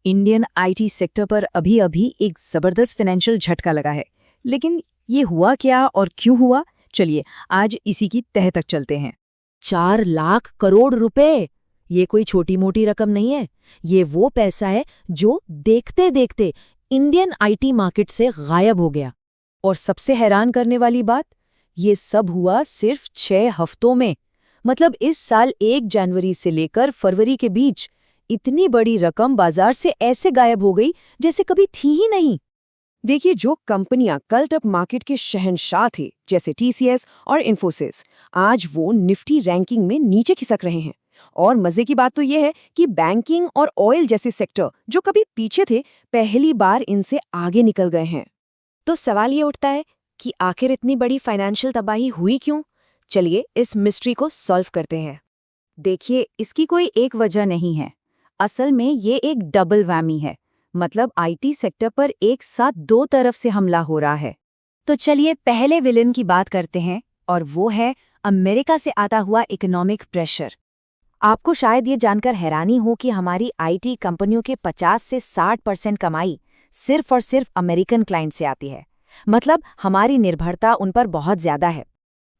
Indian IT sector पर अभी अभी एक जबरदस्त फाइनेंशियल झटका लगा है। लेकिन ये हुआ क्या और क्यों हुआ, चलिए आज इसी की तह तक चलते हैं। 4 लाख करोड़ रुपए, ये कोई छोटी मोटी रकम नहीं है। ये वो पैसा है जो देखते देखते इंडियन आईटी मार्केट से गायब हो गया। और सबसे हैरान करने वाली बात, ये सब हुआ सिर्फ 6 हफ्तों में। मतलब इस साल 1 जनवरी से लेकर फरवरी के बीच इतनी बड़ी रकम बाजार से ऐसे गायब हो गई जैसे कभी थी ही नहीं। देखिए, जो कंपनियां कल तक मार्केट के शहंशाह थे, जैसे टीसीएस और इन्फोसिस, आज वो निफ्टी रैंकिंग में नीचे खिसक रहे हैं। और मजे की बात तो यह है कि बैंकिंग और ऑयल जैसे सेक्टर जो कभी पीछे थे, पहली बार इनसे आगे निकल गए हैं। तो सवाल ये उठता है कि आखिर इतनी बड़ी फाइनेंशियल तबाही हुई क्यों? चलिए इस मिस्ट्री को सॉल्व करते हैं। देखिए, इसकी कोई एक वजह नहीं है। असल में ये एक डबल वैमी है। मतलब आईटी सेक्टर पर एक साथ 2 तरफ से हमला हो रहा है। तो चलिए पहले विलेन की बात करते हैं, और वो है अमेरिका से आता हुआ इकोनॉमिक प्रेशर। आपको शायद ये जानकर हैरानी हो कि हमारी आईटी कंपनियों के 50 से 60% कमाई सिर्फ और सिर्फ अमेरिकन क्लाइंट से आती है। मतलब हमारी निर्भरता उन पर बहुत ज्यादा है।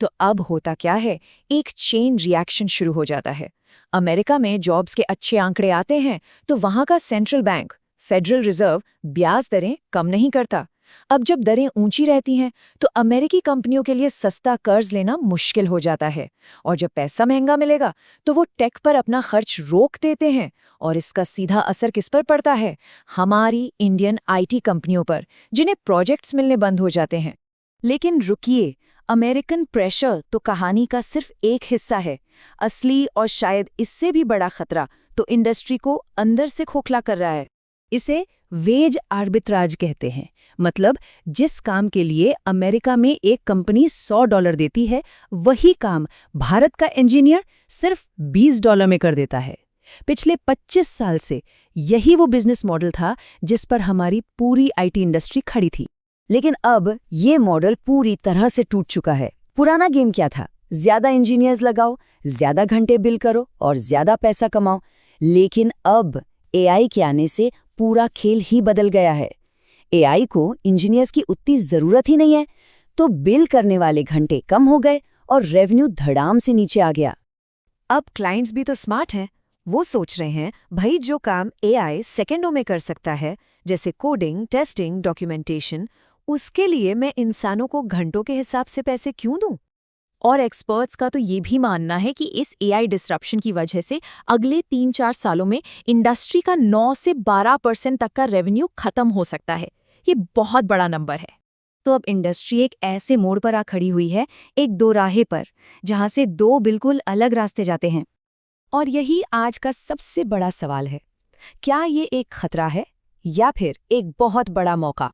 तो अब होता क्या है, एक चेन रिएक्शन शुरू हो जाता है। अमेरिका में जॉब्स के अच्छे आंकड़े आते हैं तो वहां का सेंट्रल बैंक, फेडरल रिजर्व, ब्याज दरें कम नहीं करता। अब जब दरें ऊंची रहती हैं तो अमेरिकी कंपनियों के लिए सस्ता कर्ज लेना मुश्किल हो जाता है। और जब पैसा महंगा मिलेगा तो वो टेक पर अपना खर्च रोक देते हैं। और इसका सीधा असर किस पर पड़ता है? हमारी इंडियन आईटी कंपनियों पर, जिन्हें प्रोजेक्ट्स मिलने बंद हो जाते हैं। लेकिन रुकिए, अमेरिकन प्रेशर तो कहानी का सिर्फ एक हिस्सा है। असली और शायद इससे भी बड़ा खतरा तो इंडस्ट्री को अंदर से खोखला कर रहा है। इसे वेज आर्बिट्राज कहते हैं। मतलब जिस काम के लिए अमेरिका में एक कंपनी $100 देती है, वही काम भारत का इंजीनियर सिर्फ $20 में कर देता है। पिछले 25 साल से यही वो बिजनेस मॉडल था जिस पर हमारी पूरी आईटी इंडस्ट्री खड़ी थी। लेकिन अब ये मॉडल पूरी तरह से टूट चुका है। पुराना गेम क्या था? ज्यादा इंजीनियर्स लगाओ, ज्यादा घंटे बिल करो और ज्यादा पैसा कमाओ। लेकिन अब एआई के आने से पूरा खेल ही बदल गया है। एआई को इंजीनियर्स की उतनी जरूरत ही नहीं है, तो बिल करने वाले घंटे कम हो गए और रेवेन्यू धड़ाम से नीचे आ गया। अब क्लाइंट्स भी तो स्मार्ट हैं। वो सोच रहे हैं, भाई जो काम एआई सेकेंडों में कर सकता है, जैसे कोडिंग, टेस्टिंग, डॉक्यूमेंटेशन, उसके लिए मैं इंसानों को घंटों के हिसाब से पैसे क्यों दूं? और एक्सपर्ट्स का तो ये भी मानना है कि इस एआई डिस्रप्शन की वजह से अगले 3-4 सालों में इंडस्ट्री का 9 से 12% तक का रेवेन्यू खत्म हो सकता है। ये बहुत बड़ा नंबर है। तो अब इंडस्ट्री एक ऐसे मोड़ पर आ खड़ी हुई है, एक दोराहे पर, जहां से 2 बिल्कुल अलग रास्ते जाते हैं। और यही आज का सबसे बड़ा सवाल है, क्या ये एक खतरा है या फिर एक बहुत बड़ा मौका?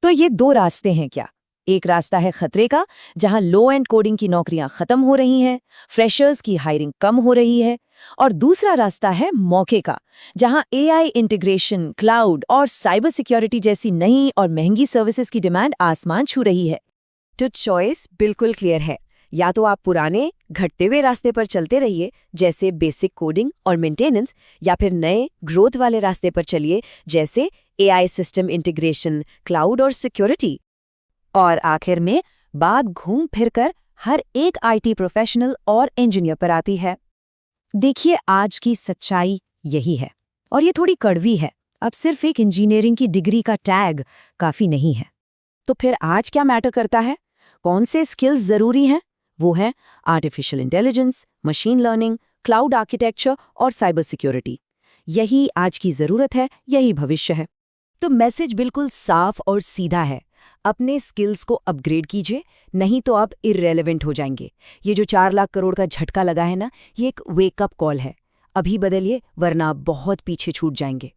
तो ये 2 रास्ते हैं क्या? एक रास्ता है खतरे का, जहां लो एंड कोडिंग की नौकरियां खत्म हो रही हैं, फ्रेशर्स की हायरिंग कम हो रही है। और दूसरा रास्ता है मौके का, जहां एआई इंटीग्रेशन, क्लाउड और साइबर सिक्योरिटी जैसी नई और महंगी सर्विसेज की डिमांड आसमान छू रही है। तो चॉइस बिल्कुल क्लियर है। या तो आप पुराने घटते हुए रास्ते पर चलते रहिए, जैसे बेसिक कोडिंग और मेंटेनेंस, या फिर नए ग्रोथ वाले रास्ते पर चलिए, जैसे एआई सिस्टम इंटीग्रेशन, क्लाउड और सिक्योरिटी। और आखिर में बात घूम फिरकर हर एक आईटी प्रोफेशनल और इंजीनियर पर आती है। देखिए, आज की सच्चाई यही है, और ये थोड़ी कड़वी है। अब सिर्फ एक इंजीनियरिंग की डिग्री का टैग काफी नहीं है। तो फिर आज क्या मैटर करता है? कौन से स्किल्स जरूरी हैं? वो है artificial intelligence, machine learning, cloud architecture और साइबर सिक्योरिटी। यही आज की जरूरत है, यही भविष्य है। तो मैसेज बिल्कुल साफ और सीधा है, अपने स्किल्स को अपग्रेड कीजिए, नहीं तो आप इररेलेवेंट हो जाएंगे। ये जो 4 लाख करोड़ का झटका लगा है ना, ये एक वेकअप कॉल है। अभी बदलिए, वरना आप बहुत पीछे छूट जाएंगे।